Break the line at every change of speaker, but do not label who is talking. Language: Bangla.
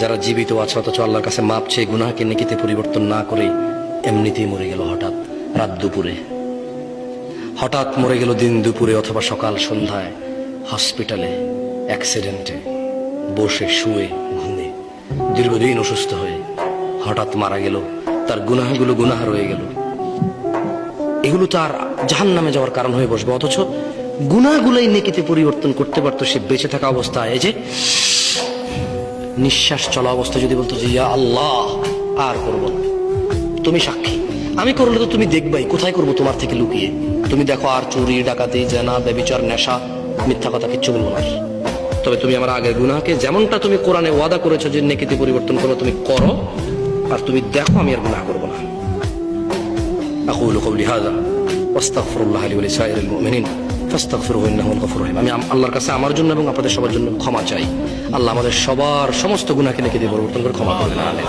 যারা জীবিত আছে অথচ আল্লাহর কাছে মাপ চেয়ে গুনাহকে নেকিতে পরিবর্তন না করে এমনিতেই মরে গেল হঠাৎ রাত দুপুরে, হঠাৎ মরে গেল দিন দুপুরে অথবা সকাল সন্ধ্যায়, হসপিটালে, অ্যাক্সিডেন্টে, বসে শুয়ে ঘুমে, দীর্ঘদিন অসুস্থ হয়ে হঠাৎ মারা গেল। তার গুনাহগুলো গুনাহ রয়ে গেল, এগুলো তার জাহান্নামে যাওয়ার কারণ হয়ে বসবে। অথচ গুনাহগুলোই নেকিতে পরিবর্তন করতে পারতো সে বেঁচে থাকা অবস্থায়। এই যে নিঃশ্বাস চলা অবস্থায় যদি বলতো যে ইয়া আল্লাহ আর করবো না, তুমি সাক্ষী, আমি করলে তো তুমি দেখবাই, কোথায় করবো তোমার থেকে লুকিয়ে। তুমি দেখো আর চুরি ডাকাতি জেনা ব্যভিচার নেশা মিথ্যা কথা কিচ্ছু বলবো না, তবে তুমি আমার আগের গুনাহকে যেমনটা তুমি কোরআনে ওয়াদা করেছো যে নেকিতে পরিবর্তন করো, তুমি করো, আর তুমি দেখো আমি আর গুনাহ করবো না। আকুলু কওলি হাযা ওয়াস্তাগফিরুল্লাহ লি ওয়া লিসাইরিল মুমিনিন ফাস্তাগফিরুহু ইন্নাহু হুল গফুরুর রহিম। আমি আল্লাহর কাছে আমার জন্য এবং আপনাদের সবার জন্য ক্ষমা চাই। আল্লাহ আমাদের সবার সমস্ত গুনাহকে নেকিতে পরিবর্তন করে ক্ষমা করবেন। আমিন।